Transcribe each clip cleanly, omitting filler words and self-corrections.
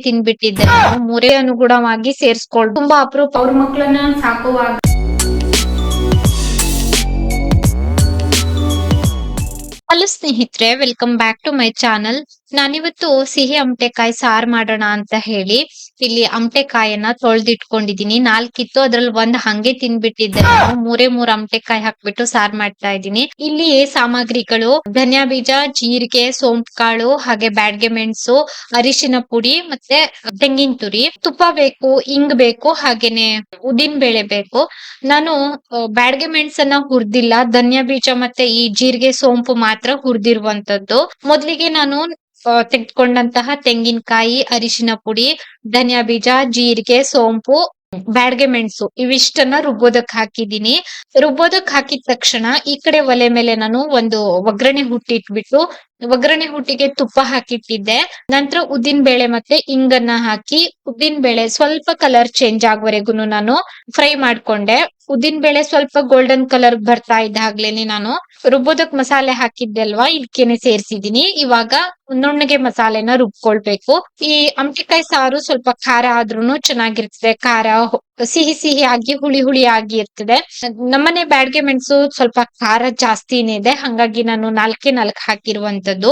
ತಿನ್ಬಿಟ್ಟಿದ್ದೆ ನಾನು. ಮೂರೇ ಅನುಗುಣವಾಗಿ ಸೇರ್ಸ್ಕೊಳ್ ತುಂಬಾ ಅಪರೂಪ ಅವ್ರ ಮಕ್ಕಳನ್ನ ಸಾಕುವಾಗ. ಹಲೋ ಸ್ನೇಹಿತರೆ, welcome back to my channel. ನಾನಿವತ್ತು ಸಿಹಿ ಅಮಟೆಕಾಯಿ ಸಾರ್ ಮಾಡೋಣ ಅಂತ ಹೇಳಿ ಇಲ್ಲಿ ಅಮಟೆಕಾಯನ್ನ ತೊಳ್ದಿಟ್ಕೊಂಡಿದೀನಿ. 4 ಇತ್ತು, ಅದ್ರಲ್ಲಿ ಒಂದ್ ಹಂಗೆ ತಿನ್ಬಿಟ್ಟಿದ್ದೆ ನಾನು. ಮೂರ್ ಅಮಟೆಕಾಯಿ ಹಾಕ್ಬಿಟ್ಟು ಸಾರ್ ಮಾಡ್ತಾ ಇದ್ದೀನಿ. ಇಲ್ಲಿ ಸಾಮಗ್ರಿಗಳು: ಧನಿಯಾ ಬೀಜ, ಜೀರಿಗೆ, ಸೋಂಪು ಕಾಳು, ಹಾಗೆ ಬ್ಯಾಡ್ಗೆ ಮೆಣಸು, ಅರಿಶಿನ ಪುಡಿ, ಮತ್ತೆ ತೆಂಗಿನ ತುರಿ, ತುಪ್ಪ ಬೇಕು, ಇಂಗ್ ಬೇಕು, ಹಾಗೇನೆ ಉದ್ದಿನ ಬೇಳೆ ಬೇಕು. ನಾನು ಬ್ಯಾಡ್ಗೆ ಮೆಣಸನ್ನ ಹುರ್ದಿಲ್ಲ, ಧನಿಯಾ ಬೀಜ ಮತ್ತೆ ಈ ಜೀರಿಗೆ ಸೋಂಪು ಮಾತ್ರ ಹುರಿದಿರುವಂತದ್ದು. ಮೊದ್ಲಿಗೆ ನಾನು ತೆಗೆದುಕೊಂಡಂತಹ ತೆಂಗಿನಕಾಯಿ, ಅರಿಶಿನ ಪುಡಿ, ಧನಿಯಾ ಬೀಜ, ಜೀರಿಗೆ, ಸೋಂಪು, ಬ್ಯಾಡ್ಗೆ ಮೆಣಸು ಇವಿಷ್ಟನ್ನ ರುಬ್ಬೋದಕ್ ಹಾಕಿದೀನಿ. ರುಬ್ಬೋದಕ್ ಹಾಕಿದ ತಕ್ಷಣ ಈ ಕಡೆ ಒಲೆ ಮೇಲೆ ನಾನು ಒಂದು ಒಗ್ಗರಣೆ ಹುಟ್ಟಿಟ್ಬಿಟ್ಟು ಒಗ್ಗರಣೆ ಹುಟ್ಟಿಗೆ ತುಪ್ಪ ಹಾಕಿಟ್ಟಿದ್ದೆ. ನಂತರ ಉದ್ದಿನ ಬೇಳೆ ಮತ್ತೆ ಇಂಗನ್ನ ಹಾಕಿ ಉದ್ದಿನ ಬೇಳೆ ಸ್ವಲ್ಪ ಕಲರ್ ಚೇಂಜ್ ಆಗೋವರೆಗೂ ನಾನು ಫ್ರೈ ಮಾಡ್ಕೊಂಡೆ. ಉದ್ದಿನ ಬೇಳೆ ಸ್ವಲ್ಪ ಗೋಲ್ಡನ್ ಕಲರ್ ಬರ್ತಾ ಇದ್ದಾಗ್ಲೇನೆ ನಾನು ರುಬ್ಬೋದಕ್ ಮಸಾಲೆ ಹಾಕಿದ್ದೆ ಅಲ್ವಾ, ಇದಕ್ಕೇನೆ ಸೇರ್ಸಿದೀನಿ. ಇವಾಗ ನುಣ್ಣಗೆ ಮಸಾಲೆನ ರುಬ್ಕೊಳ್ಬೇಕು. ಈ ಅಮಟೆಕಾಯಿ ಸಾರು ಸ್ವಲ್ಪ ಖಾರ ಆದ್ರೂನು ಚೆನ್ನಾಗಿರ್ತದೆ. ಖಾರ ಸಿಹಿ ಸಿಹಿ ಆಗಿ ಹುಳಿ ಹುಳಿ ಆಗಿ ಇರ್ತದೆ. ನಮ್ಮನೆ ಬ್ಯಾಡ್ಗೆ ಮೆಣಸು ಸ್ವಲ್ಪ ಖಾರ ಜಾಸ್ತಿನೇ ಇದೆ, ಹಂಗಾಗಿ ನಾನು 4 ಹಾಕಿರುವಂತದ್ದು.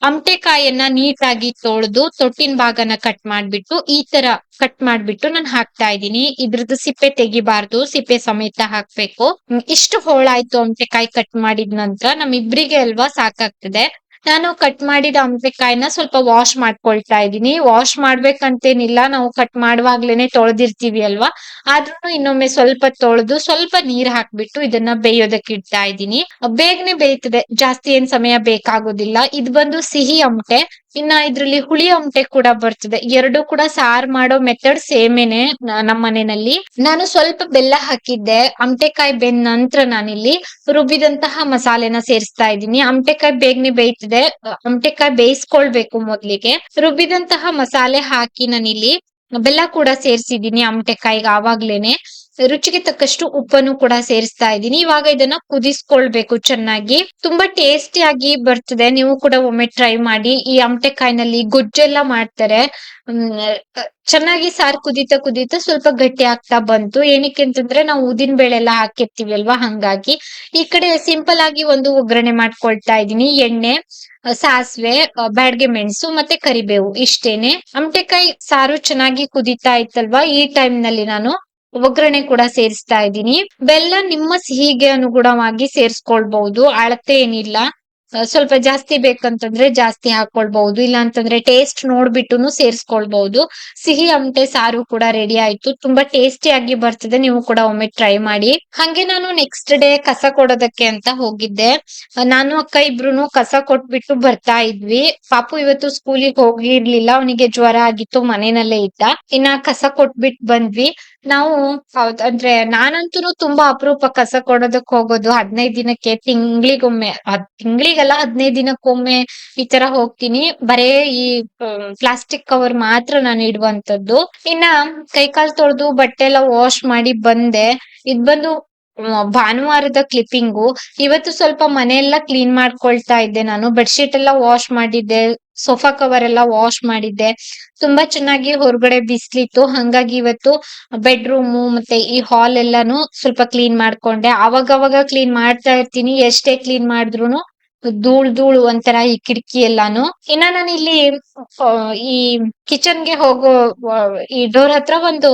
ಅಮಟೆಕಾಯನ್ನ ನೀಟಾಗಿ ತೊಳೆದು ತೊಟ್ಟಿನ ಭಾಗನ ಕಟ್ ಮಾಡ್ಬಿಟ್ಟು ಈ ತರ ಕಟ್ ಮಾಡ್ಬಿಟ್ಟು ನಾನು ಹಾಕ್ತಾ ಇದ್ದೀನಿ. ಇದ್ರದ್ದು ಸಿಪ್ಪೆ ತೆಗಿಬಾರ್ದು, ಸಿಪ್ಪೆ ಸಮೇತ ಹಾಕ್ಬೇಕು. ಇಷ್ಟು ಹೋಳಾಯ್ತು ಅಮಟೆಕಾಯಿ ಕಟ್ ಮಾಡಿದ ನಂತರ. ನಮ್ಮಿಬ್ರಿಗೆ ಅಲ್ವಾ ಸಾಕಾಗ್ತದೆ. ನಾನು ಕಟ್ ಮಾಡಿದ ಅಮಟೆಕಾಯಿನ ಸ್ವಲ್ಪ ವಾಶ್ ಮಾಡ್ಕೊಳ್ತಾ ಇದ್ದೀನಿ. ವಾಶ್ ಮಾಡ್ಬೇಕಂತೇನಿಲ್ಲ, ನಾವು ಕಟ್ ಮಾಡುವಾಗ್ಲೇನೆ ತೊಳೆದಿರ್ತೀವಿ ಅಲ್ವಾ. ಆದ್ರೂ ಇನ್ನೊಮ್ಮೆ ಸ್ವಲ್ಪ ತೊಳೆದು ಸ್ವಲ್ಪ ನೀರ್ ಹಾಕ್ಬಿಟ್ಟು ಇದನ್ನ ಬೇಯೋದಕ್ಕೆ ಇಡ್ತಾ ಇದ್ದೀನಿ. ಬೇಗನೆ ಬೇಯ್ತದೆ, ಜಾಸ್ತಿ ಏನ್ ಸಮಯ ಬೇಕಾಗೋದಿಲ್ಲ. ಇದು ಬಂದು ಸಿಹಿ ಅಮಟೆ. ಇನ್ನ ಇದ್ರಲ್ಲಿ ಹುಳಿ ಅಮಟೆ ಕೂಡ ಬರ್ತದೆ. ಎರಡು ಕೂಡ ಸಾರ್ ಮಾಡೋ ಮೆಥಡ್ ಸೇಮೇನೆ ನಮ್ಮ ಮನೆಯಲ್ಲಿ. ನಾನು ಸ್ವಲ್ಪ ಬೆಲ್ಲ ಹಾಕಿದ್ದೆ. ಅಮಟೆಕಾಯಿ ಬೆಂದ ನಂತರ ನಾನಿಲ್ಲಿ ರುಬ್ಬಿದಂತಹ ಮಸಾಲೆನ ಸೇರಿಸ್ತಾ ಇದ್ದೀನಿ. ಅಮಟೆಕಾಯಿ ಬೇಗನೆ ಬೇಯ್ತದೆ, ಅಮಟೆಕಾಯಿ ಬೇಯಿಸ್ಕೊಳ್ಬೇಕು ಮೊದ್ಲಿಗೆ. ರುಬ್ಬಿದಂತಹ ಮಸಾಲೆ ಹಾಕಿ ನಾನಿಲ್ಲಿ ಬೆಲ್ಲ ಕೂಡ ಸೇರ್ಸಿದೀನಿ ಅಮಟೆಕಾಯಿಗೆ ಆವಾಗ್ಲೇನೆ. ರುಚಿಗೆ ತಕ್ಕಷ್ಟು ಉಪ್ಪನ್ನು ಕೂಡ ಸೇರಿಸ್ತಾ ಇದ್ದೀನಿ. ಇವಾಗ ಇದನ್ನ ಕುದಿಸ್ಕೊಳ್ಬೇಕು ಚೆನ್ನಾಗಿ. ತುಂಬಾ ಟೇಸ್ಟಿ ಆಗಿ ಬರ್ತದೆ. ನೀವು ಕೂಡ ಒಮ್ಮೆ ಟ್ರೈ ಮಾಡಿ. ಈ ಅಮಟೆಕಾಯಿನಲ್ಲಿ ಗೊಜ್ಜೆಲ್ಲ ಮಾಡ್ತಾರೆ. ಚೆನ್ನಾಗಿ ಸಾರು ಕುದೀತಾ ಕುದೀತಾ ಸ್ವಲ್ಪ ಗಟ್ಟಿ ಆಗ್ತಾ ಬಂತು. ಏನಕ್ಕೆ ಅಂತಂದ್ರೆ ನಾವು ಉದ್ದಿನ ಬೇಳೆ ಎಲ್ಲ ಹಾಕಿರ್ತೀವಿ ಅಲ್ವಾ, ಹಂಗಾಗಿ. ಈ ಕಡೆ ಸಿಂಪಲ್ ಆಗಿ ಒಂದು ಒಗ್ಗರಣೆ ಮಾಡ್ಕೊಳ್ತಾ ಇದ್ದೀನಿ. ಎಣ್ಣೆ, ಸಾಸಿವೆ, ಬ್ಯಾಡ್ಗೆ ಮೆಣಸು ಮತ್ತೆ ಕರಿಬೇವು, ಇಷ್ಟೇನೆ. ಅಮಟೆಕಾಯಿ ಸಾರು ಚೆನ್ನಾಗಿ ಕುದೀತಾ ಇತ್ತಲ್ವಾ, ಈ ಟೈಮ್ ನಲ್ಲಿ ನಾನು ಒಗ್ಗರಣೆ ಕೂಡ ಸೇರಿಸ್ತಾ ಇದ್ದೀನಿ. ಬೆಲ್ಲ ನಿಮ್ಮ ಸಿಹಿಗೆ ಅನುಗುಣವಾಗಿ ಸೇರಿಸ್ಕೊಳ್ಬಹುದು, ಅಳತೆ ಏನಿಲ್ಲ. ಸ್ವಲ್ಪ ಜಾಸ್ತಿ ಬೇಕಂತಂದ್ರೆ ಜಾಸ್ತಿ ಹಾಕೊಳ್ಬಹುದು, ಇಲ್ಲ ಅಂತಂದ್ರೆ ಟೇಸ್ಟ್ ನೋಡ್ಬಿಟ್ಟುನು ಸೇರಿಸ್ಕೊಳ್ಬಹುದು. ಸಿಹಿ ಅಮಟೆ ಸಾರು ಕೂಡ ರೆಡಿ ಆಯ್ತು. ತುಂಬಾ ಟೇಸ್ಟಿ ಆಗಿ ಬರ್ತದೆ, ನೀವು ಕೂಡ ಒಮ್ಮೆ ಟ್ರೈ ಮಾಡಿ. ಹಂಗೆ ನಾನು ನೆಕ್ಸ್ಟ್ ಡೇ ಕಸ ಕೊಡೋದಕ್ಕೆ ಅಂತ ಹೋಗಿದ್ದೆ. ನಾನು ಅಕ್ಕ ಇಬ್ರುನು ಕಸ ಕೊಟ್ಬಿಟ್ಟು ಬರ್ತಾ ಇದ್ವಿ. ಪಾಪು ಇವತ್ತು ಸ್ಕೂಲಿಗೆ ಹೋಗಿರ್ಲಿಲ್ಲ, ಅವನಿಗೆ ಜ್ವರ ಆಗಿತ್ತು, ಮನೆಯಲ್ಲೇ ಇದ್ದ. ಇನ್ನ ಕಸ ಕೊಟ್ಬಿಟ್ ಬಂದ್ವಿ ನಾವು. ಅಂದ್ರೆ ನಾನಂತೂ ತುಂಬಾ ಅಪರೂಪ ಕಸ ಕೊಡೋದಕ್ ಹೋಗೋದು. 15 ದಿನಕ್ಕೆ, ತಿಂಗಳಿಗೊಮ್ಮೆ, ತಿಂಗಳಿಗಲ್ಲ 15 ದಿನಕ್ಕೊಮ್ಮೆ ಈ ತರ ಹೋಗ್ತೀನಿ. ಬರೇ ಈ ಪ್ಲಾಸ್ಟಿಕ್ ಕವರ್ ಮಾತ್ರ ನಾನು ಇಡುವಂತದ್ದು. ಇನ್ನ ಕೈಕಾಲ್ ತೊಳೆದು ಬಟ್ಟೆ ಎಲ್ಲ ವಾಶ್ ಮಾಡಿ ಬಂದೆ. ಇದ್ ಬಂದು ಭಾನುವಾರದ ಕ್ಲಿಪ್ಪಿಂಗು. ಇವತ್ತು ಸ್ವಲ್ಪ ಮನೆಯೆಲ್ಲ ಕ್ಲೀನ್ ಮಾಡ್ಕೊಳ್ತಾ ಇದ್ದೆ ನಾನು. ಬೆಡ್ಶೀಟ್ ಎಲ್ಲ ವಾಶ್ ಮಾಡಿದ್ದೆ, ಸೋಫಾ ಕವರ್ ಎಲ್ಲ ವಾಶ್ ಮಾಡಿದ್ದೆ. ತುಂಬಾ ಚೆನ್ನಾಗಿ ಹೊರಗಡೆ ಬಿಸ್ಲಿತ್ತು, ಹಂಗಾಗಿ ಇವತ್ತು ಬೆಡ್ರೂಮು ಮತ್ತೆ ಈ ಹಾಲ್ ಎಲ್ಲಾನು ಸ್ವಲ್ಪ ಕ್ಲೀನ್ ಮಾಡ್ಕೊಂಡೆ. ಅವಾಗವಾಗ ಕ್ಲೀನ್ ಮಾಡ್ತಾ ಇರ್ತೀನಿ, ಎಷ್ಟೇ ಕ್ಲೀನ್ ಮಾಡಿದ್ರುನು ಧೂಳ್ ಧೂಳು ಒಂಥರ ಈ ಕಿಟಕಿ ಎಲ್ಲಾನು. ಇನ್ನ ನಾನು ಇಲ್ಲಿ ಈ ಕಿಚನ್ಗೆ ಹೋಗೋ ಈ ಡೋರ್ ಹತ್ರ ಒಂದು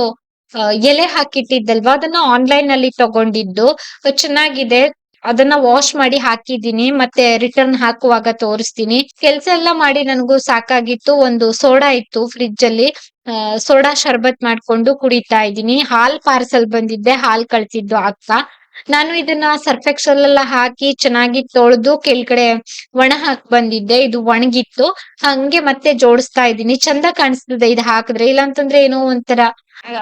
ಎಲೆ ಹಾಕಿಟ್ಟಿದ್ದಲ್ವಾ, ಅದನ್ನ ಆನ್ಲೈನ್ ಅಲ್ಲಿ ತಗೊಂಡಿದ್ದು. ಚೆನ್ನಾಗಿದೆ. ಅದನ್ನ ವಾಶ್ ಮಾಡಿ ಹಾಕಿದೀನಿ, ಮತ್ತೆ ರಿಟರ್ನ್ ಹಾಕುವಾಗ ತೋರಿಸ್ತೀನಿ. ಕೆಲ್ಸ ಎಲ್ಲ ಮಾಡಿ ನನಗೂ ಸಾಕಾಗಿತ್ತು. ಒಂದು ಸೋಡಾ ಇತ್ತು ಫ್ರಿಡ್ಜ್ ಅಲ್ಲಿ, ಸೋಡಾ ಶರ್ಬತ್ ಮಾಡ್ಕೊಂಡು ಕುಡಿತಾ ಇದ್ದೀನಿ. ಹಾಲ್ ಪಾರ್ಸಲ್ ಬಂದಿದ್ದೆ, ಹಾಲ್ ಕಳ್ಸಿದ್ದು ಅಕ್ಕ. ನಾನು ಇದನ್ನ ಸರ್ಫ್ ಎಕ್ಸೆಲ್ ಎಲ್ಲ ಹಾಕಿ ಚೆನ್ನಾಗಿ ತೊಳೆದು ಕೆಳಗಡೆ ಒಣ ಹಾಕ್ ಬಂದಿದ್ದೆ. ಇದು ಒಣಗಿತ್ತು, ಹಂಗೆ ಮತ್ತೆ ಜೋಡಿಸ್ತಾ ಇದ್ದೀನಿ. ಚಂದ ಕಾಣಿಸ್ತದೆ ಇದು ಹಾಕಿದ್ರೆ, ಇಲ್ಲಾಂತಂದ್ರೆ ಏನೋ ಒಂಥರ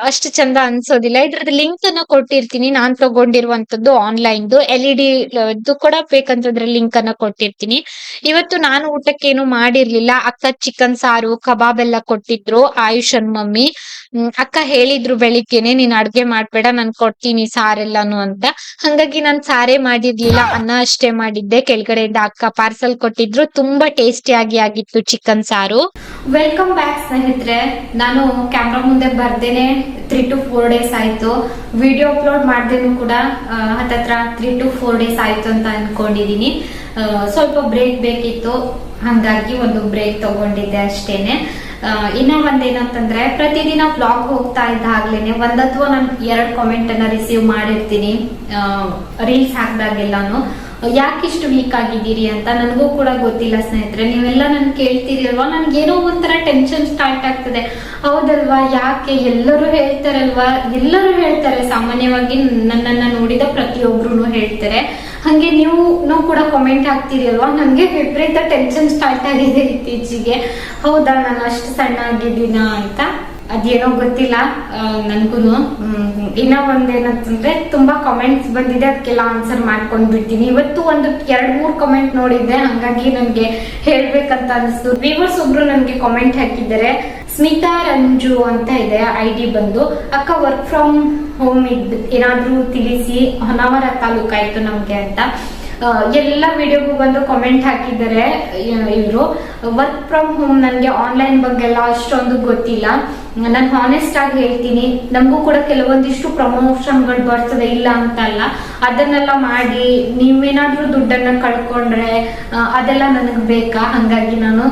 ಅಷ್ಟು ಚಂದ ಅನ್ಸೋದಿಲ್ಲ. ಇದ್ರದ್ದು ಲಿಂಕ್ ಅನ್ನ ಕೊಟ್ಟಿರ್ತೀನಿ, ನಾನ್ ತಗೊಂಡಿರುವಂತದ್ದು ಆನ್ಲೈನ್ದು. LED ಇದು ಕೂಡ ಬೇಕಂತಂದ್ರೆ ಲಿಂಕ್ ಅನ್ನ ಕೊಟ್ಟಿರ್ತೀನಿ. ಇವತ್ತು ನಾನು ಊಟಕ್ಕೆ ಏನು ಮಾಡಿರ್ಲಿಲ್ಲ. ಅಕ್ಕ ಚಿಕನ್ ಸಾರು ಕಬಾಬ್ ಎಲ್ಲ ಕೊಟ್ಟಿದ್ರು, ಆಯುಷನ್ ಮಮ್ಮಿ. ಅಕ್ಕ ಹೇಳಿದ್ರು ಬೆಳಿಗ್ಗೆನೆ, ನೀನ್ ಅಡ್ಗೆ ಮಾಡ್ಬೇಡ, ನಾನ್ ಕೊಡ್ತೀನಿ ಸಾರೆಲ್ಲಾನು ಅಂತ. ಹಂಗಾಗಿ ನಾನ್ ಸಾರೇ ಮಾಡಿರ್ಲಿಲ್ಲ, ಅನ್ನ ಅಷ್ಟೇ ಮಾಡಿದ್ದೆ. ಕೆಳಗಡೆಯಿಂದ ಅಕ್ಕ ಪಾರ್ಸಲ್ ಕೊಟ್ಟಿದ್ರು, ತುಂಬಾ ಟೇಸ್ಟಿಯಾಗಿ ಆಗಿತ್ತು ಚಿಕನ್ ಸಾರು. ವೆಲ್ಕಮ್ ಬ್ಯಾಕ್ ಸ್ನೇಹಿತರೆ. ನಾನು ಕ್ಯಾಮ್ರಾ ಮುಂದೆ ಬರ್ದೇನೆ 3 to 4 ಡೇಸ್ ಆಯ್ತು. ವಿಡಿಯೋ ಅಪ್ಲೋಡ್ ಮಾಡ್ದೇನು ಕೂಡ ಹತ್ತತ್ರ 3 to 4 ಡೇಸ್ ಆಯ್ತು ಅಂತ ಅನ್ಕೊಂಡಿದೀನಿ. ಸ್ವಲ್ಪ ಬ್ರೇಕ್ ಬೇಕಿತ್ತು, ಹಂಗಾಗಿ ಒಂದು ಬ್ರೇಕ್ ತಗೊಂಡಿದ್ದೆ ಅಷ್ಟೇನೆ. ಇನ್ನ ಒಂದೇನಂತಂದ್ರೆ, ಪ್ರತಿದಿನ ಬ್ಲಾಗ್ ಹೋಗ್ತಾ ಇದ್ದಾಗ್ಲೇನೆ ಒಂದ್ ಅಥವಾ ನಾನು 2 ಕಾಮೆಂಟ್ ಅನ್ನ ರಿಸೀವ್ ಮಾಡಿರ್ತೀನಿ ರೀಲ್ಸ್ ಹಾಕ್ದಾಗೆಲ್ಲಾನು. ಯಾಕಿಷ್ಟು ವೀಕ್ ಆಗಿದ್ದೀರಿ ಅಂತ ನನಗೂ ಕೂಡ ಗೊತ್ತಿಲ್ಲ ಸ್ನೇಹಿತರೆ. ನೀವೆಲ್ಲ ನನ್ ಕೇಳ್ತೀರಿ ಅಲ್ವಾ, ನನ್ಗೇನೋ ಒಂಥರ ಟೆನ್ಷನ್ ಸ್ಟಾರ್ಟ್ ಆಗ್ತದೆ. ಹೌದಲ್ವಾ, ಯಾಕೆ? ಎಲ್ಲರೂ ಹೇಳ್ತಾರಲ್ವಾ, ಎಲ್ಲರೂ ಹೇಳ್ತಾರೆ, ಸಾಮಾನ್ಯವಾಗಿ ನನ್ನನ್ನ ನೋಡಿದ ಪ್ರತಿಯೊಬ್ರು ಹೇಳ್ತಾರೆ. ಹಂಗೆ ನೀವು ಕೂಡ ಕಾಮೆಂಟ್ ಹಾಕ್ತೀರಿ ಅಲ್ವಾ, ನನ್ಗೆ ವಿಪರೀತ ಟೆನ್ಷನ್ ಸ್ಟಾರ್ಟ್ ಆಗಿದೆ ಇತ್ತೀಚೆಗೆ. ಹೌದಾ, ನಾನು ಅಷ್ಟು ಸಣ್ಣ ಆಗಿದ್ದೀನ ಅಂತ ಅದೇನೋ ಗೊತ್ತಿಲ್ಲ ನನ್ಗೂನು. ಇನ್ನ ಒಂದೇನಂತಂದ್ರೆ, ತುಂಬಾ ಕಾಮೆಂಟ್ಸ್ ಬಂದಿದೆ, ಅದಕ್ಕೆಲ್ಲ ಆನ್ಸರ್ ಮಾಡ್ಕೊಂಡ್ ಬಿಡ್ತೀನಿ. ಇವತ್ತು ಒಂದು 2-3 ಕಾಮೆಂಟ್ ನೋಡಿದ್ದೆ, ಹಂಗಾಗಿ ನನ್ಗೆ ಹೇಳ್ಬೇಕಂತ ಅನಿಸ್ತು. ವ್ಯೂವರ್ಸ್ ಒಬ್ರು ನನ್ಗೆ ಕಾಮೆಂಟ್ ಹಾಕಿದ್ದಾರೆ, ಸ್ಮಿತಾ ರಂಜು ಅಂತ ಇದೆ ID ಬಂದು. ಅಕ್ಕ ವರ್ಕ್ ಫ್ರಮ್ ಹೋಮ್ ಏನಾದ್ರೂ ತಿಳಿಸಿ, ಹೊನ್ನಾವರ ತಾಲೂಕಾಯ್ತು ನಮ್ಗೆ ಅಂತ. ಎಲ್ಲ ವಿಡಿಯೋಗೂ ಬಂದು ಕಾಮೆಂಟ್ ಹಾಕಿದ್ದಾರೆ ಇವರು. ವರ್ಕ್ ಫ್ರಮ್ ಹೋಮ್ ನನ್ಗೆ ಆನ್ಲೈನ್ ಬಗ್ಗೆ ಎಲ್ಲ ಅಷ್ಟೊಂದು ಗೊತ್ತಿಲ್ಲ. ನಾನು ಹಾನೆಸ್ಟ್ ಆಗಿ ಹೇಳ್ತೀನಿ, ನಮಗೂ ಕೂಡ ಕೆಲವೊಂದಿಷ್ಟು ಪ್ರಮೋಷನ್ಗಳು ಬರ್ತದೆ, ಇಲ್ಲ ಅಂತ ಅಲ್ಲ. ಅದನ್ನೆಲ್ಲ ಮಾಡಿ ನೀವೇನಾದ್ರೂ ದುಡ್ಡನ್ನ ಕಳ್ಕೊಂಡ್ರೆ ಅದೆಲ್ಲ ನನಗ್ ಬೇಕಾ? ಹಂಗಾಗಿ ನಾನು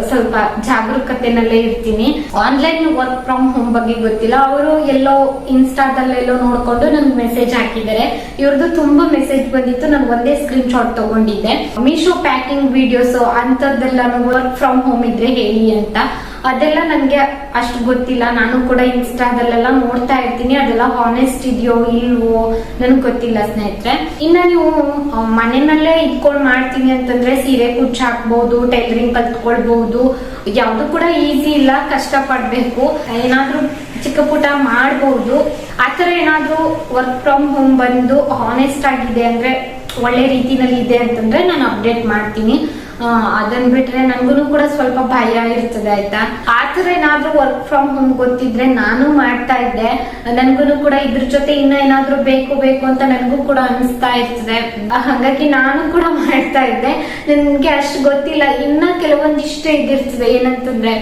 ಸ್ವಲ್ಪ ಜಾಗರೂಕತೆನಲ್ಲೇ ಇರ್ತೀನಿ. ಆನ್ಲೈನ್ ವರ್ಕ್ ಫ್ರಮ್ ಹೋಮ್ ಬಗ್ಗೆ ಗೊತ್ತಿಲ್ಲ. ಅವರು ಎಲ್ಲೋ ಇನ್ಸ್ಟಾದಲ್ಲೆಲ್ಲೋ ನೋಡ್ಕೊಂಡು ನನ್ಗೆ ಮೆಸೇಜ್ ಹಾಕಿದ್ದಾರೆ. ಇವ್ರದ್ದು ತುಂಬಾ ಮೆಸೇಜ್ ಬಂದಿತ್ತು, ನಾನು ಒಂದೇ ಸ್ಕ್ರೀನ್ ಶಾಟ್ ತಗೊಂಡಿದ್ದೆ. ಮೀಶೋ ಪ್ಯಾಕಿಂಗ್ ವಿಡಿಯೋಸ್ ಅಂತದ್ದೆಲ್ಲ ವರ್ಕ್ ಫ್ರಮ್ ಹೋಮ್ ಇದ್ರೆ ಹೇಳಿ ಅಂತ. ಅದೆಲ್ಲ ನನ್ಗೆ ಅಷ್ಟು ಗೊತ್ತಿಲ್ಲ. ನಾನು ಕೂಡ ಇನ್ಸ್ಟಾದಲ್ಲೆಲ್ಲ ನೋಡ್ತಾ ಇರ್ತೀನಿ, ಅದೆಲ್ಲ ಹಾನೆಸ್ಟ್ ಇದೆಯೋ ಇಲ್ವೋ ನನ್ಗೆ ಗೊತ್ತಿಲ್ಲ ಸ್ನೇಹಿತರೆ. ಇನ್ನ ನೀವು ಮನೆಯಲ್ಲೇ ಇಟ್ಕೊಂಡ್ ಮಾಡ್ತೀನಿ ಅಂತಂದ್ರೆ, ಸೀರೆ ಕುಚ್ಚು ಹಾಕ್ಬಹುದು, ಟೈಲರಿಂಗ್ ಕಲ್ತ್ಕೊಳ್ಬಹುದು. ಯಾವ್ದು ಕೂಡ ಈಸಿ ಇಲ್ಲ, ಕಷ್ಟ ಪಡ್ಬೇಕು. ಏನಾದ್ರೂ ಚಿಕ್ಕ ಪುಟ ಮಾಡ್ಬಹುದು. ಆತರ ಏನಾದ್ರೂ ವರ್ಕ್ ಫ್ರಮ್ ಹೋಮ್ ಬಂದು ಹಾನೆಸ್ಟ್ ಆಗಿದೆ ಅಂದ್ರೆ, ಒಳ್ಳೆ ರೀತಿನಲ್ಲಿ ಇದೆ ಅಂತಂದ್ರೆ ನಾನು ಅಪ್ಡೇಟ್ ಮಾಡ್ತೀನಿ. ಅದನ್ ಬಿಟ್ರೆ ನನ್ಗೂ ಕೂಡ ಸ್ವಲ್ಪ ಭಯ ಇರ್ತದೆ, ಆಯ್ತಾ. ಆತರ ಏನಾದ್ರೂ ವರ್ಕ್ ಫ್ರಮ್ ಹೋಮ್ ಗೊತ್ತಿದ್ರೆ ನಾನು ಮಾಡ್ತಾ ಇದ್ದೆ. ನನ್ಗೂ ಕೂಡ ಇದ್ರ ಜೊತೆ ಇನ್ನ ಏನಾದ್ರೂ ಬೇಕು ಅಂತ ನನ್ಗೂ ಕೂಡ ಅನಿಸ್ತಾ ಇರ್ತದೆ. ಹಾಗಾಗಿ ನಾನು ಕೂಡ ಮಾಡ್ತಾ ಇದ್ದೆ. ನನ್ಗೆ ಅಷ್ಟು ಗೊತ್ತಿಲ್ಲ. ಇನ್ನ ಕೆಲವೊಂದಿಷ್ಟು ಇದಿರ್ತದೆ, ಏನಂತಂದ್ರೆ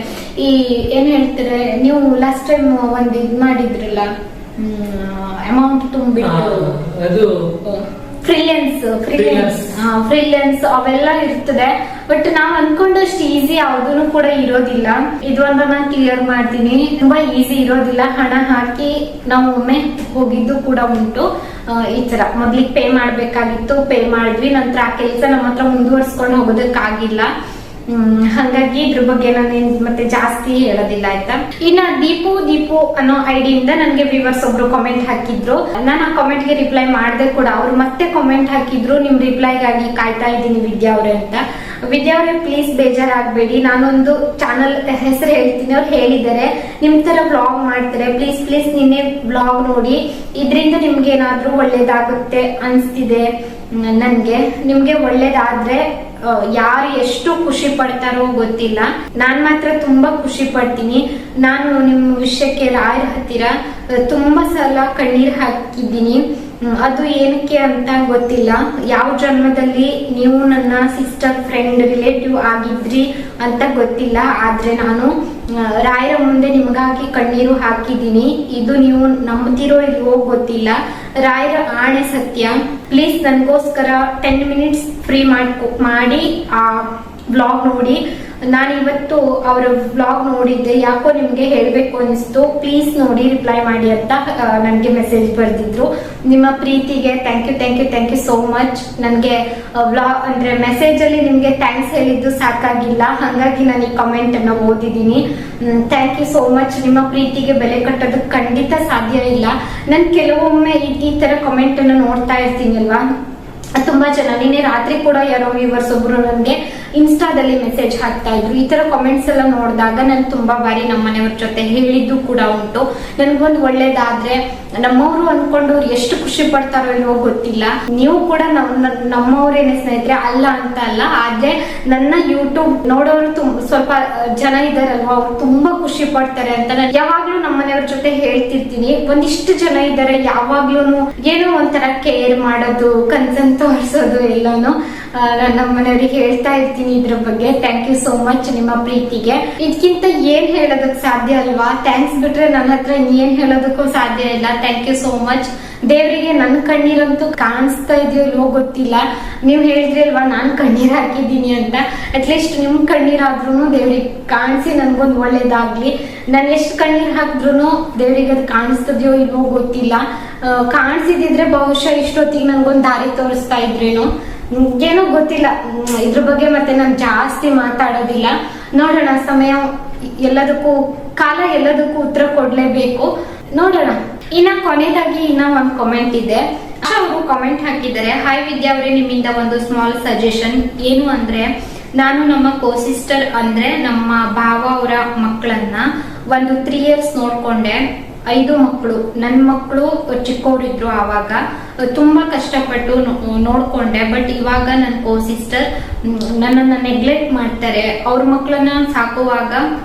ಈ ಏನ್ ಹೇಳ್ತಾರೆ, ನೀವು ಲಾಸ್ಟ್ ಟೈಮ್ ಒಂದ್ ಇದ್ ಮಾಡಿದ್ರಲ್ಲ, ಅಮೌಂಟ್ ತುಂಬಿಟ್ಟು ಫ್ರೀಲೆನ್ಸ್ ಅವೆಲ್ಲ ಇರ್ತದೆ. ಬಟ್ ನಾವ್ ಅನ್ಕೊಂಡಷ್ಟು ಈಸಿ ಯಾವ್ದೂ ಕೂಡ ಇರೋದಿಲ್ಲ. ಇದೊಂದು ನಾನು ಕ್ಲಿಯರ್ ಮಾಡ್ತೀನಿ, ತುಂಬಾ ಈಸಿ ಇರೋದಿಲ್ಲ. ಹಣ ಹಾಕಿ ನಾವು ಒಮ್ಮೆ ಹೋಗಿದ್ದು ಕೂಡ ಉಂಟು. ಈ ತರ ಮೊದ್ಲಿಗೆ ಪೇ ಮಾಡ್ಬೇಕಾಗಿತ್ತು, ಪೇ ಮಾಡಿದ್ವಿ. ನಂತರ ಆ ಕೆಲಸ ನಮ್ಮ ಹತ್ರ ಮುಂದುವರ್ಸ್ಕೊಂಡು ಹೋಗೋದಕ್ಕಾಗಿಲ್ಲ. ಹಾಗಾಗಿ ಇದ್ರ ಬಗ್ಗೆ ನಾನು ಮತ್ತೆ ಜಾಸ್ತಿ ಹೇಳೋದಿಲ್ಲ, ಆಯ್ತಾ. ಇನ್ನ ದೀಪು ಅನ್ನೋ ಐಡಿಯಿಂದ ನನ್ಗೆ ವ್ಯೂವರ್ಸ್ ಒಬ್ರು ಕಾಮೆಂಟ್ ಹಾಕಿದ್ರು. ನಾನು ಆ ಕಾಮೆಂಟ್ ಗೆ ರಿಪ್ಲೈ ಮಾಡದೆ ಕೂಡ ಅವ್ರು ಮತ್ತೆ ಕಾಮೆಂಟ್ ಹಾಕಿದ್ರು, ನಿಮ್ ರಿಪ್ಲೈಗಾಗಿ ಕಾಯ್ತಾ ಇದ್ದೀನಿ ವಿದ್ಯಾ ಅವ್ರೆ ಅಂತ. ವಿದ್ಯಾ ಅವ್ರೆ, ಪ್ಲೀಸ್ ಬೇಜಾರಾಗಬೇಡಿ, ನಾನೊಂದು ಚಾನಲ್ ಹೆಸರು ಹೇಳ್ತೀನಿ. ಅವ್ರು ಹೇಳಿದ್ದಾರೆ ನಿಮ್ ತರ ಬ್ಲಾಗ್ ಮಾಡ್ತಾರೆ, ಪ್ಲೀಸ್ ನಿನ್ನೆ ಬ್ಲಾಗ್ ನೋಡಿ, ಇದ್ರಿಂದ ನಿಮ್ಗೆ ಏನಾದ್ರೂ ಒಳ್ಳೇದಾಗುತ್ತೆ ಅನ್ಸ್ತಿದೆ ನನ್ಗೆ. ನಿಮ್ಗೆ ಒಳ್ಳೇದಾದ್ರೆ ಯಾರು ಎಷ್ಟು ಖುಷಿ ಪಡ್ತಾರೋ ಗೊತ್ತಿಲ್ಲ, ನಾನ್ ಮಾತ್ರ ತುಂಬಾ ಖುಷಿ ಪಡ್ತೀನಿ. ನಾನು ನಿಮ್ ವಿಷಯಕ್ಕೆ ರಾಯರ ಹತ್ತಿರ ತುಂಬಾ ಸಲ ಕಣ್ಣೀರ್ ಹಾಕಿದ್ದೀನಿ. ಅದು ಏನಕ್ಕೆ ಅಂತ ಗೊತ್ತಿಲ್ಲ. ಯಾವ ಜನ್ಮದಲ್ಲಿ ನೀವು ನನ್ನ ಸಿಸ್ಟರ್, ಫ್ರೆಂಡ್, ರಿಲೇಟಿವ್ ಆಗಿದ್ರಿ ಅಂತ ಗೊತ್ತಿಲ್ಲ. ಆದ್ರೆ ನಾನು ರಾಯರ ಮುಂದೆ ನಿಮ್ಗಾಗಿ ಕಣ್ಣೀರು ಹಾಕಿದ್ದೀನಿ. ಇದು ನೀವು ನಂಬ್ತಿರೋ ಇಲ್ವೋ ಗೊತ್ತಿಲ್ಲ, ರಾಯರ ಆಣೆ ಸತ್ಯ. ಪ್ಲೀಸ್ ನನ್ಗೋಸ್ಕರ 10 ಮಿನಿಟ್ಸ್ ಫ್ರೀ ಮಾಡಿ ಆ ಬ್ಲಾಗ್ ನೋಡಿ. ನಾನು ಇವತ್ತು ಅವರ ಬ್ಲಾಗ್ ನೋಡಿದ್ದೆ, ಯಾಕೋ ನಿಮ್ಗೆ ಹೇಳ್ಬೇಕು ಅನಿಸ್ತು, ಪ್ಲೀಸ್ ನೋಡಿ ರಿಪ್ಲೈ ಮಾಡಿ ಅಂತ ನನ್ಗೆ ಮೆಸೇಜ್ ಬರ್ದಿದ್ರು. ನಿಮ್ಮ ಪ್ರೀತಿಗೆ ಥ್ಯಾಂಕ್ ಯು ಸೋ ಮಚ್. ನನ್ಗೆ ಬ್ಲಾಗ್ ಅಂದ್ರೆ ಮೆಸೇಜ್ ಅಲ್ಲಿ ನಿಮ್ಗೆ ಥ್ಯಾಂಕ್ಸ್ ಹೇಳಿದ್ದು ಸಾಕಾಗಿಲ್ಲ, ಹಾಗಾಗಿ ನಾನು ಈ ಕಾಮೆಂಟ್ ಅನ್ನ ಓದಿದ್ದೀನಿ. Thank you so much. ನಿಮ್ಮ ಪ್ರೀತಿಗೆ ಬೆಲೆ ಕಟ್ಟೋದಕ್ಕೆ ಖಂಡಿತ ಸಾಧ್ಯ ಇಲ್ಲ. ನಾನು ಕೆಲವೊಮ್ಮೆ ಈ ತರ ಕಾಮೆಂಟ್ ಅನ್ನ ನೋಡ್ತಾ ಇರ್ತೀನಿ ಅಲ್ವಾ, ತುಂಬಾ ಜನ ನಿನ್ನೆ ರಾತ್ರಿ ಕೂಡ ಯಾರೋ ವ್ಯೂವರ್ಸ್ ಒಬ್ರು ನನಗೆ ಇನ್ಸ್ಟಾದಲ್ಲಿ ಮೆಸೇಜ್ ಹಾಕ್ತಾ ಇದ್ರು. ಈ ತರ ಕಾಮೆಂಟ್ಸ್ ಎಲ್ಲ ನೋಡಿದಾಗ ನಾನು ತುಂಬಾ ಬಾರಿ ನಮ್ಮ ಮನೆಯವ್ರ ಜೊತೆ ಹೇಳಿದ್ದು ಕೂಡ ಉಂಟು. ನನ್ಗೊಂದು ಒಳ್ಳೇದಾದ್ರೆ ನಮ್ಮವರು ಅನ್ಕೊಂಡು ಅವ್ರು ಎಷ್ಟು ಖುಷಿ ಪಡ್ತಾರೋ ಇಲ್ವೋ ಗೊತ್ತಿಲ್ಲ. ನೀವು ಕೂಡ ನಮ್ಮವ್ರೇನೆ ಸ್ನೇಹಿತರೆ, ಅಲ್ಲ ಅಂತ ಅಲ್ಲ, ಆದ್ರೆ ನನ್ನ ಯೂಟ್ಯೂಬ್ ನೋಡೋರು ಸ್ವಲ್ಪ ಜನ ಇದಾರಲ್ವಾ, ಅವ್ರು ತುಂಬಾ ಖುಷಿ ಪಡ್ತಾರೆ ಅಂತ ನಾನು ಯಾವಾಗ್ಲೂ ನಮ್ಮ ಮನೆಯವ್ರ ಜೊತೆ ಹೇಳ್ತಿರ್ತೀನಿ. ಒಂದಿಷ್ಟು ಜನ ಇದ್ದಾರೆ ಯಾವಾಗ್ಲೂ ಏನೋ ಒಂಥರ ಕೇರ್ ಮಾಡೋದು, ಕನ್ಸರ್ನ್ ತೋರಿಸೋದು ಎಲ್ಲಾನು. ನಾನು ನಮ್ಮ ಮನೆಯವ್ರಿಗೆ ಹೇಳ್ತಾ ಇರ್ತೀನಿ ಇದ್ರ ಬಗ್ಗೆ. ಥ್ಯಾಂಕ್ ಯು ಸೋ ಮಚ್ ನಿಮ್ಮ ಪ್ರೀತಿಗೆ. ಇದಕ್ಕಿಂತ ಏನ್ ಹೇಳೋದಕ್ ಸಾಧ್ಯ ಅಲ್ವಾ? ಥ್ಯಾಂಕ್ಸ್ ಬಿಟ್ರೆ ನನ್ನ ಹತ್ರ ಏನ್ ಹೇಳೋದಕ್ಕೂ ಸಾಧ್ಯ ಇಲ್ಲ. Thank you so much. ದೇವರಿಗೆ ನನ್ನ ಕಣ್ಣೀರಂತೂ ಕಾಣಿಸ್ತಾ ಇದೆಯೋ ಇಲ್ವೋ ಗೊತ್ತಿಲ್ಲ. ನೀವು ಹೇಳಿದ್ರಿ ಅಲ್ವಾ ನಾನ್ ಕಣ್ಣೀರ್ ಹಾಕಿದ್ದೀನಿ ಅಂತ. ಅಟ್ಲೀಸ್ಟ್ ನಿಮ್ ಕಣ್ಣೀರಾದ್ರೂ ದೇವ್ರಿಗೆ ಕಾಣಿಸಿ ನನ್ಗೊಂದು ಒಳ್ಳೇದಾಗ್ಲಿ. ನಾನು ಎಷ್ಟು ಕಣ್ಣೀರ್ ಹಾಕಿದ್ರು ದೇವ್ರಿಗೆ ಅದು ಕಾಣಿಸ್ತದ್ಯೋ ಇಲ್ವೋ ಗೊತ್ತಿಲ್ಲ. ಕಾಣಿಸಿದಿದ್ರೆ ಬಹುಶಃ ಇಷ್ಟೊತ್ತಿಗೆ ನನ್ಗೊಂದು ದಾರಿ ತೋರಿಸ್ತಾ ಇದ್ರೇನು, ಏನೋ ಗೊತ್ತಿಲ್ಲ. ಇದ್ರ ಬಗ್ಗೆ ಮತ್ತೆ ನಾನು ಜಾಸ್ತಿ ಮಾತಾಡೋದಿಲ್ಲ. ನೋಡೋಣ, ಸಮಯ ಎಲ್ಲದಕ್ಕೂ, ಕಾಲ ಎಲ್ಲದಕ್ಕೂ ಉತ್ತರ ಕೊಡ್ಲೇಬೇಕು. ನೋಡೋಣ. ಇನ್ನ ಕೊನೆಯದಾಗಿ ಒಂದ್ ಕಾಮೆಂಟ್ ಇದೆ. ಅವರು ಕಾಮೆಂಟ್ ಹಾಕಿದ್ದಾರೆ, ಹಾಯ್ ವಿದ್ಯಾ ಅವರೇ, ನಿಮ್ಮಿಂದ ಒಂದು ಸ್ಮಾಲ್ ಸಜೆಷನ್. ಏನು ಅಂದ್ರೆ, ನಾನು ನಮ್ಮ ಸಿಸ್ಟರ್ ಅಂದ್ರೆ ನಮ್ಮ ಭಾವ ಅವರ ಮಕ್ಕಳನ್ನ ಒಂದು 3 years ನೋಡ್ಕೊಂಡೆ. 5 ಮಕ್ಕಳು, ನನ್ನ ಮಕ್ಕಳು ಚಿಕ್ಕವರಿದ್ರು ಆವಾಗ. ತುಂಬಾ ಕಷ್ಟಪಟ್ಟು ನೋಡ್ಕೊಂಡೆ. ಬಟ್ ಇವಾಗ ನನ್ನ ಸಿಸ್ಟರ್ ನನ್ನನ್ನ ನೆಗ್ಲೆಕ್ಟ್ ಮಾಡ್ತಾರೆ. ಅವ್ರ ಮಕ್ಕಳನ್ನ ಸಾಕುವಾಗ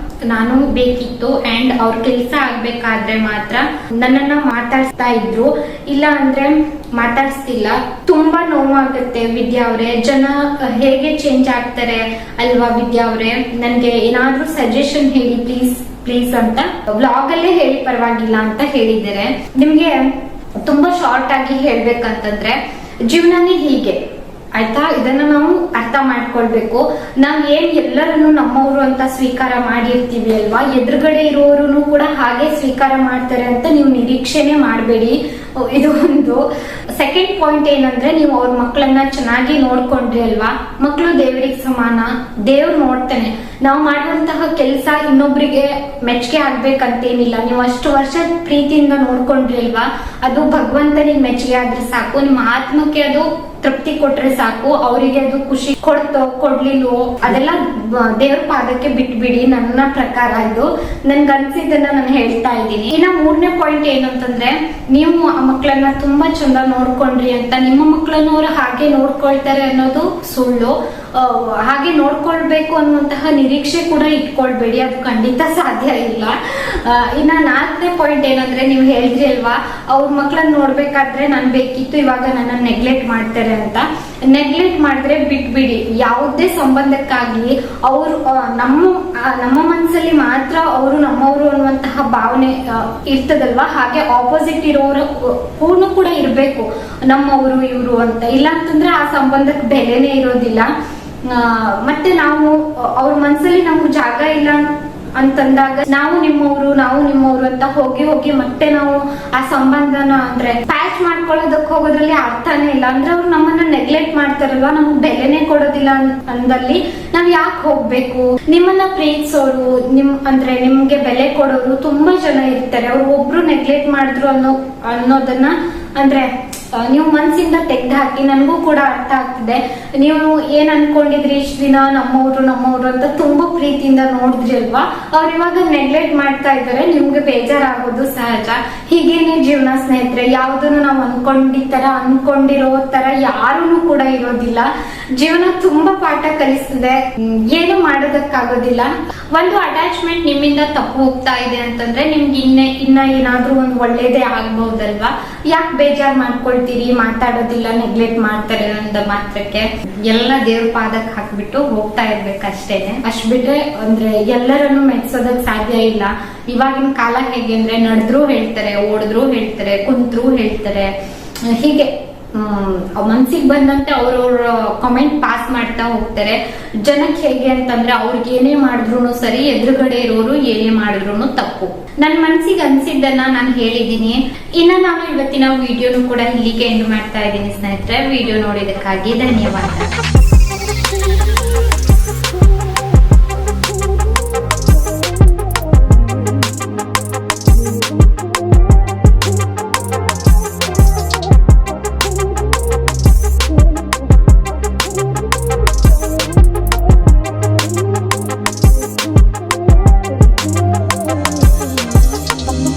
ನಾನು ಬೇಕಿತ್ತು, ಅಂಡ್ ಅವ್ರ ಕೆಲಸ ಆಗ್ಬೇಕಾದ್ರೆ ಮಾತ್ರ ನನ್ನನ್ನ ಮಾತಾಡ್ಸ್ತಾ ಇದ್ರು, ಇಲ್ಲ ಅಂದ್ರೆ ಮಾತಾಡ್ಸ್ತಿಲ್ಲ. ತುಂಬಾ ನೋವಾಗುತ್ತೆ ವಿದ್ಯಾ ಅವ್ರೆ. ಜನ ಹೇಗೆ ಚೇಂಜ್ ಆಗ್ತಾರೆ ಅಲ್ವಾ ವಿದ್ಯಾ ಅವ್ರೆ? ನನ್ಗೆ ಏನಾದ್ರೂ ಸಜೆಷನ್ ಹೇಳಿ ಪ್ಲೀಸ್ ಪ್ಲೀಸ್ ಅಂತ ವ್ಲಾಗ್ ಅಲ್ಲೇ ಹೇಳಿ, ಪರವಾಗಿಲ್ಲ ಅಂತ ಹೇಳಿದ್ದಾರೆ. ನಿಮ್ಗೆ ತುಂಬಾ ಶಾರ್ಟ್ ಆಗಿ ಹೇಳ್ಬೇಕಂತಂದ್ರೆ, ಜೀವನನೇ ಹೀಗೆ ಆಯ್ತಾ? ಇದನ್ನ ನಾವು ಅರ್ಥ ಮಾಡ್ಕೊಳ್ಬೇಕು. ನಾವ್ ಏನ್ ಎಲ್ಲರನ್ನು ನಮ್ಮವರು ಅಂತ ಸ್ವೀಕಾರ ಮಾಡಿರ್ತೀವಿ ಅಲ್ವಾ, ಎದುರುಗಡೆ ಇರೋರು ಕೂಡ ಹಾಗೆ ಸ್ವೀಕಾರ ಮಾಡ್ತಾರೆ ಅಂತ ನೀವು ನಿರೀಕ್ಷೆನೆ ಮಾಡಬೇಡಿ. ಇದು ಒಂದು. ಸೆಕೆಂಡ್ ಪಾಯಿಂಟ್ ಏನಂದ್ರೆ, ನೀವು ಅವ್ರ ಮಕ್ಕಳನ್ನ ಚೆನ್ನಾಗಿ ನೋಡ್ಕೊಂಡ್ರಿ ಅಲ್ವಾ, ಮಕ್ಕಳು ದೇವರಿಗೆ ಸಮಾನ, ದೇವ್ರು ನೋಡ್ತಾನೆ. ನಾವು ಮಾಡುವಂತಹ ಕೆಲಸ ಇನ್ನೊಬ್ರಿಗೆ ಮೆಚ್ಚುಗೆ ಆಗ್ಬೇಕಂತೇನಿಲ್ಲ. ನೀವು ಅಷ್ಟು ವರ್ಷ ಪ್ರೀತಿಯಿಂದ ನೋಡ್ಕೊಂಡ್ರಿ ಅಲ್ವಾ, ಅದು ಭಗವಂತನಿಗೆ ಮೆಚ್ಚುಗೆ ಆದ್ರೆ ಸಾಕು. ನಿಮ್ಮ ಆತ್ಮಕ್ಕೆ ಅದು ತೃಪ್ತಿ ಕೊಟ್ರೆ ಸಾಕು. ಅವರಿಗೆ ಅದು ಖುಷಿ ಕೊಡ್ಲಿಲ್ವೋ ಅದೆಲ್ಲ ದೇವ್ರ ಪಾದಕ್ಕೆ ಬಿಟ್ಬಿಡಿ. ನನ್ನ ಪ್ರಕಾರ ಇದು ನನ್ಗೆ ಅನ್ಸಿದ್ದನ್ನ ನಾನು ಹೇಳ್ತಾ ಇದ್ದೀನಿ. ಇನ್ನ 3ನೇ ಪಾಯಿಂಟ್ ಏನಂತಂದ್ರೆ, ನೀವು ಆ ಮಕ್ಕಳನ್ನ ತುಂಬಾ ಚಂದ ನೋಡ್ಕೊಂಡ್ರಿ ಅಂತ ನಿಮ್ಮ ಮಕ್ಕಳನ್ನು ಅವ್ರು ಹಾಗೆ ನೋಡ್ಕೊಳ್ತಾರೆ ಅನ್ನೋದು ಸುಳ್ಳು. ಹಾಗೆ ನೋಡ್ಕೊಳ್ಬೇಕು ಅನ್ನುವಂತಹ ನಿರೀಕ್ಷೆ ಕೂಡ ಇಟ್ಕೊಳ್ಬೇಡಿ, ಅದು ಖಂಡಿತ ಸಾಧ್ಯ ಇಲ್ಲ. ಇನ್ನ 4ನೇ ಪಾಯಿಂಟ್ ಏನಂದ್ರೆ, ನೀವು ಹೇಳಿದ್ರಿ ಅಲ್ವಾ, ಅವ್ರ ಮಕ್ಕಳನ್ನ ನೋಡ್ಬೇಕಾದ್ರೆ ನನ್ ಬೇಕಿತ್ತು, ಇವಾಗ ನನ್ನ ನೆಗ್ಲೆಕ್ಟ್ ಮಾಡ್ತಾರೆ ಅಂತ. ನೆಗ್ಲೆಕ್ಟ್ ಮಾಡಿದ್ರೆ ಬಿಟ್ಬಿಡಿ. ಯಾವುದೇ ಸಂಬಂಧಕ್ಕಾಗ್ಲಿ ಅವರು ನಮ್ಮ ಮನಸ್ಸಲ್ಲಿ ಮಾತ್ರ ಅವರು ನಮ್ಮವರು ಅನ್ನುವಂತಹ ಭಾವನೆ ಇರ್ತದಲ್ವಾ, ಹಾಗೆ ಆಪೋಸಿಟ್ ಇರೋರು ಕೂಡ ಇರ್ಬೇಕು, ನಮ್ಮವರು ಇವರು ಅಂತ. ಇಲ್ಲ ಅಂತಂದ್ರೆ ಆ ಸಂಬಂಧಕ್ಕೆ ಬೆಲೆನೇ ಇರೋದಿಲ್ಲ. ಮತ್ತೆ ನಾವು ಅವ್ರ ಮನ್ಸಲ್ಲಿ ನಮ್ಗೆ ಜಾಗ ಇಲ್ಲ ಅಂತಂದಾಗ ನಾವು ನಿಮ್ಮವರು ಅಂತ ಹೋಗಿ ಮತ್ತೆ ನಾವು ಆ ಸಂಬಂಧನ ಅಂದ್ರೆ ಪ್ಯಾಚ್ ಮಾಡ್ಕೊಳ್ಳೋದಕ್ಕೆ ಹೋಗೋದ್ರಲ್ಲಿ ಅರ್ಥನೇ ಇಲ್ಲ. ಅಂದ್ರೆ ಅವ್ರು ನಮ್ಮನ್ನ ನೆಗ್ಲೆಕ್ಟ್ ಮಾಡ್ತಾರಲ್ವಾ, ನಮ್ಗೆ ಬೆಲೆನೇ ಕೊಡೋದಿಲ್ಲ ಅಂದಲ್ಲಿ ನಾವ್ ಯಾಕೆ ಹೋಗ್ಬೇಕು? ನಿಮ್ಮನ್ನ ಪ್ರೀತಿಸೋರು, ನಿಮ್ಗೆ ಬೆಲೆ ಕೊಡೋರು ತುಂಬಾ ಜನ ಇರ್ತಾರೆ. ಅವ್ರು ಒಬ್ರು ನೆಗ್ಲೆಕ್ಟ್ ಮಾಡಿದ್ರು ಅನ್ನೋದನ್ನ ಅಂದ್ರೆ ನೀವು ಮನ್ಸಿಂದ ತೆಗ್ದು ಹಾಕಿ. ನನಗೂ ಕೂಡ ಅರ್ಥ ಆಗ್ತಿದೆ, ನೀವು ಏನ್ ಅನ್ಕೊಂಡಿದ್ರಿ ಇಷ್ಟ ದಿನ ನಮ್ಮವ್ರು ಅಂತ ತುಂಬಾ ಪ್ರೀತಿಯಿಂದ ನೋಡಿದ್ರಿ ಅಲ್ವಾ, ಅವ್ರು ಇವಾಗ ನೆಗ್ಲೆಕ್ಟ್ ಮಾಡ್ತಾ ಇದ್ದಾರೆ. ನಿಮ್ಗೆ ಬೇಜಾರಾಗೋದು ಸಹಜ. ಹೀಗೇನೆ ಜೀವನ ಸ್ನೇಹಿತರೆ. ಯಾವ್ದನ್ನು ನಾವು ಅನ್ಕೊಂಡಿರೋ ತರ ಯಾರೂ ಕೂಡ ಇರೋದಿಲ್ಲ. ಜೀವನ ತುಂಬಾ ಪಾಠ ಕಲಿಸ್ತದೆ, ಏನು ಮಾಡೋದಕ್ಕಾಗೋದಿಲ್ಲ. ಒಂದು ಅಟ್ಯಾಚ್ಮೆಂಟ್ ನಿಮ್ಮಿಂದ ತಪ್ಪು ಹೋಗ್ತಾ ಇದೆ ಅಂತಂದ್ರೆ ನಿಮ್ಗೆ ಇನ್ನ ಏನಾದ್ರೂ ಒಂದು ಒಳ್ಳೇದೇ ಆಗ್ಬಹುದಲ್ವಾ. ಯಾಕೆ ಬೇಜಾರ್ ಮಾಡ್ಕೊಳ್ತೀರಿ? ಮಾತಾಡೋದಿಲ್ಲ, ನೆಗ್ಲೆಕ್ಟ್ ಮಾಡ್ತಾರೆ ಅಂದ ಮಾತ್ರಕ್ಕೆ ಎಲ್ಲ ದೇವ್ರ ಪಾದಕ್ಕೆ ಹಾಕ್ಬಿಟ್ಟು ಹೋಗ್ತಾ ಇರ್ಬೇಕಷ್ಟೇನೆ. ಅಷ್ಟ್ ಬಿಟ್ರೆ ಅಂದ್ರೆ ಎಲ್ಲರನ್ನು ಮೆಚ್ಚೋದಕ್ ಸಾಧ್ಯ ಇಲ್ಲ. ಇವಾಗಿನ ಕಾಲ ಹೇಗೆ ಅಂದ್ರೆ, ನಡೆದ್ರು ಹೇಳ್ತಾರೆ, ಓಡಿದ್ರು ಹೇಳ್ತಾರೆ, ಕುಂತ್ರು ಹೇಳ್ತಾರೆ, ಹೀಗೆ ಮನ್ಸಿಗೆ ಬಂದಂತೆ ಅವ್ರವ್ರ ಕಾಮೆಂಟ್ ಪಾಸ್ ಮಾಡ್ತಾ ಹೋಗ್ತಾರೆ. ಜನಕ್ಕೆ ಹೇಗೆ ಅಂತಂದ್ರೆ, ಅವ್ರಿಗೆ ಏನೇ ಮಾಡಿದ್ರು ಸರಿ, ಎದುರುಗಡೆ ಇರೋರು ಏನೇ ಮಾಡಿದ್ರು ತಪ್ಪು. ನನ್ ಮನ್ಸಿಗೆ ಅನ್ಸಿದ್ದನ್ನ ನಾನು ಹೇಳಿದೀನಿ. ಇನ್ನ ನಾನು ಇವತ್ತಿನ ವಿಡಿಯೋನು ಕೂಡ ಇಲ್ಲಿಗೆ ಎಂಡ್ ಮಾಡ್ತಾ ಇದ್ದೀನಿ ಸ್ನೇಹಿತರೆ. ವಿಡಿಯೋ ನೋಡಿದಕ್ಕಾಗಿ ಧನ್ಯವಾದ.